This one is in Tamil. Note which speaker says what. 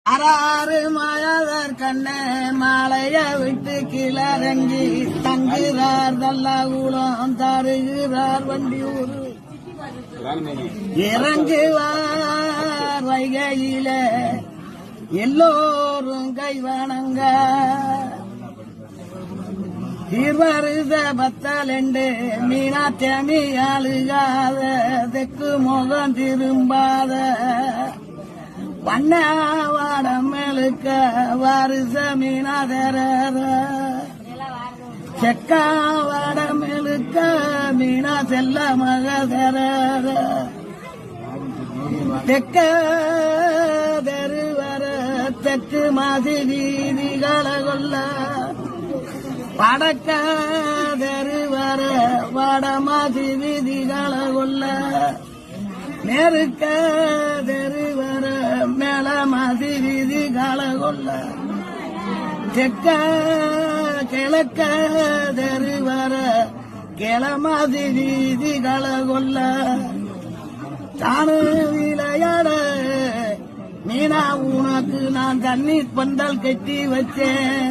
Speaker 1: அறாறு மாயாதர் கண்ண மாலைய விட்டு கிளறங்கி தங்குகிறார் தல்லாகுளம் தருகிறார் வண்டியூர் இறங்குவார் வைகையில எல்லோரும் கைவணங்க தீர்வருத பத்தலெண்டு மீனாத்தமி அழுகாத தெற்கு முகம் திரும்பாத வண்ணாவாடம் மெழுக்க வாரிச மீனாதர செக்காவாடம் மெழுக்க மீனா செல்ல மகதர தெக்க தெருவர தெற்கு மாசி வீதிகளை கொள்ள வடக்க தெருவர வடமாசி வீதிகளை கொள்ள நெருக்க தெருவர மேல மாசி வீதிகளை கொள்ள தெக்க கிழக்க தெருவர கிளமாசி வீதிகளை கொள்ள தானு விளையாட மீனா உனக்கு நான் தண்ணீர் பந்தல் கட்டி வச்சேன்